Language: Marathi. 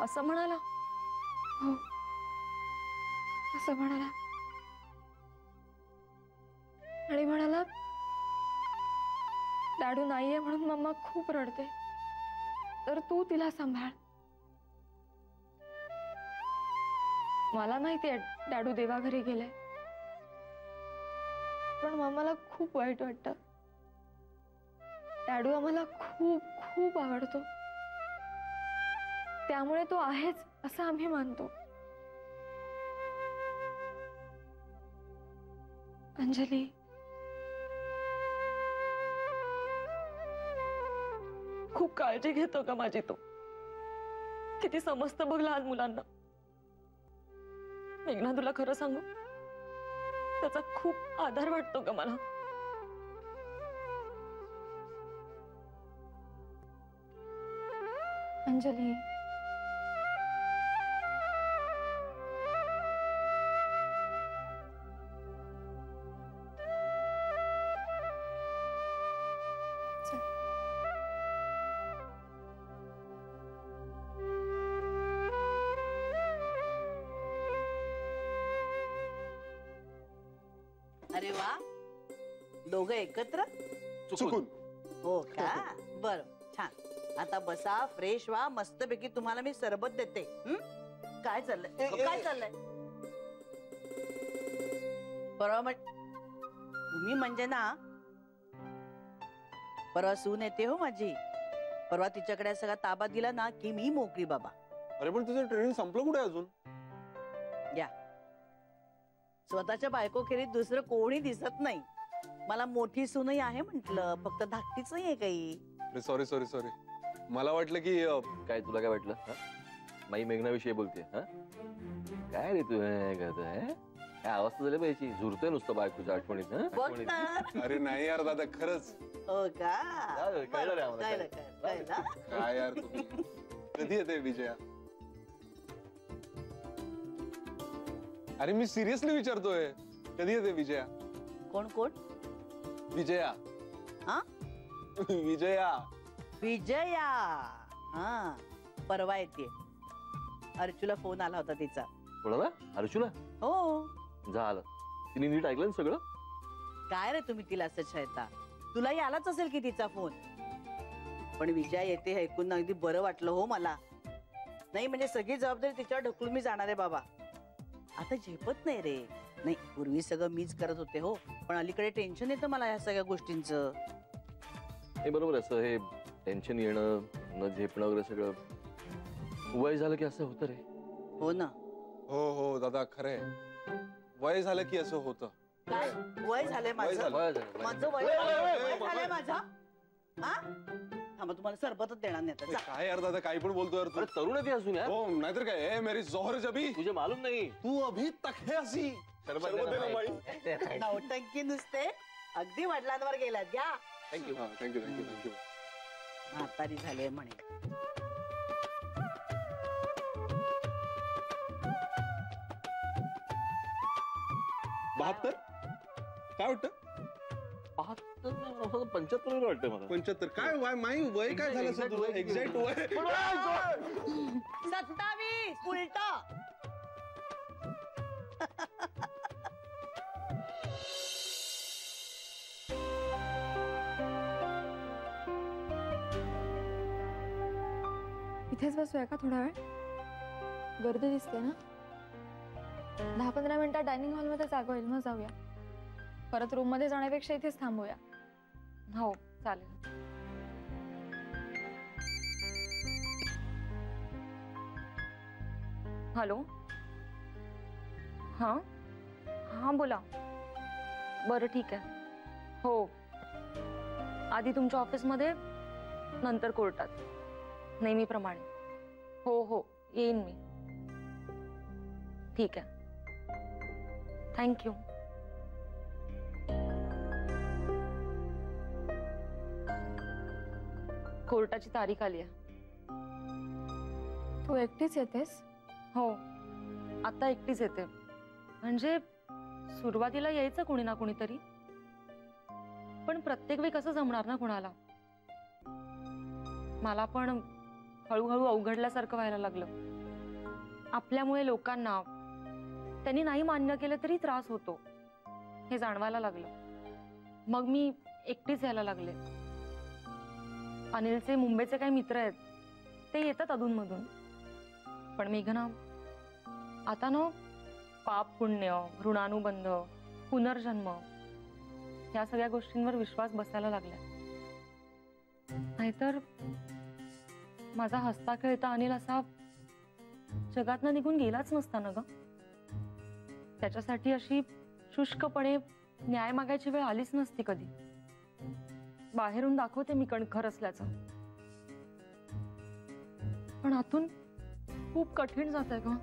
असं म्हणाला? हो, असं म्हणाला आणि म्हणाला डॅडू नाहीये म्हणून मम्मा खूप रडते, तर तू तिला सांभाळ. मला माहितीये डॅडू देवाघरी गेले, पण मम्माला खूप वाईट वाटतं. डॅडू आम्हाला खूप खूप आवडतो, त्यामुळे तो आहेच असं आम्ही मानतो. अंजली, खूप काळजी घेतो का माझी तो? किती समजतं बघ लहान मुलांना. मेघना, तुला खरं सांगू, त्याचा खूप आधार वाटतो का मला. अंजली, अरे वा, दोघं एकत्र? चुकून. हो का? बर, छान. आता बसा, फ्रेश व्हा, मस्तपैकी तुम्हाला मी सरबत देते. काय चाललंय? काय चाललंय? परवा तुम्ही म्हणजे ना, परवा सून येते हो माझी. परवा तिच्याकडे सगळा ताबा दिला ना की मी मोकळी बाबा. अरे पण तुझं ट्रेनिंग संपलं कुठे अजून? या स्वतःच्या बायकोखेरीत दुसरं कोणी दिसत नाही. मला मोठी सूनही आहे म्हंटल, फक्त धाकटीच नाहीये काही. सॉरी सॉरी सॉरी, मला वाटलं की काय तुला काय वाटलं? माई मेघनाविषयी बोलते? काय रे तू काय अवस्था झाली पाहिजे? झुरतोय नुसतं बायकोच्या आठवणीत. बघ ना. अरे नाही यार दादा, खरंच. हो का? कळलं रे आम्हाला. कळलं. काय यार तुम्ही. कधी येते विजया? अरे मी सिरियसली विचारतोय, कधी येते विजया? कोण कोण? विजया. हा? विजया. विजया. हा, परवा येते. अर्चूला फोन आला होता तिचा. कोणाला? अर्जुला? हो. झालं, तिने नीट ऐकलं ना सगळं? काय रे तुम्ही तिला असं छळता? तुलाही आलाच असेल की तिचा फोन. पण विजया येते हे ऐकून अगदी बरं वाटलं हो मला. नाही म्हणजे सगळी जबाबदारी तिच्यावर ढकलून मी जाणार आहे बाबा. आता झेपत नाही रे. नाही, पूर्वी सगळं मीच करत होते हो, पण अलीकडे टेन्शन येतं मला या सगळ्या गोष्टींचं. हे बरोबर, असं हे टेन्शन येणं, न झेपणं वगैरे सगळं वय झालं की असं होतं रे. हो ना. हो हो दादा, खरंय. वय झालं की असं होतं. काय वय झालंय माझं? माझं वय झालंय माझा. हा, थांबा, तुम्हाला सरबतच देणार नाही आता. काय यार दादा, काही पण बोलतो यार तू. तरुण आहे ती असून यार. हो, नाहीतर काय. ए मेरी जोहर जबी, तुझे मालूम नाही. तू अभी तक है हसी. नौटंकी नुसते अगदी वडिलांवर गेलात. घ्या. Thank you thank you thank you thank you. म्हातारी झाले म्हणे. 72? काय वाटतं? 75 वाटतं मला. 75. काय वय माई वय काय झालं असं तुझं? एक्झॅक्ट वय 27 उलट. इथेच बसूया का थोडा वेळ? गर्दी दिसते ना. 10-15 मिनिटात डायनिंग हॉलमध्ये जागा होईल, मग जाऊया. परत रूम मध्ये जाण्यापेक्षा इथेच थांबूया. हो चालेल. हॅलो. हां हां, बोला. बरं ठीक आहे. हो, आधी तुमच्या ऑफिसमध्ये, नंतर कोर्टात, नेहमीप्रमाणे. हो हो, येईन मी. ठीक आहे, थँक्यू. कोर्टाची तारीख आली आहे. तू एकटीच येतेस? हो, आता एकटीच येते. म्हणजे सुरुवातीला यायचं कोणी ना कोणीतरी, पण प्रत्येक वेळी कसं जमणार ना कोणाला. मला पण हळूहळू अवघडल्यासारखं व्हायला लागलं. आपल्यामुळे लोकांना त्यांनी नाही मान्य केलं तरी त्रास होतो हे जाणवायला लागलं। मग मी एकटीच यायला लागले। अनिलचे मुंबईचे काही मित्र आहेत ते येतात अधूनमधून, पण मेघना आता ना पाप पुण्य, ऋणानुबंध, पुनर्जन्म या सगळ्या गोष्टींवर विश्वास बसायला लागलाय। नाहीतर माझा हसता खेळता अनिल असा जगातनं निघून गेलाच नसता ना ग। त्याच्यासाठी अशी शुष्कपणे न्याय मागायची वेळ आलीच नसती कधी। बाहेरून दाखवते मी कणखर असल्याचं, पण आतून खूप कठीण जात आहे ग।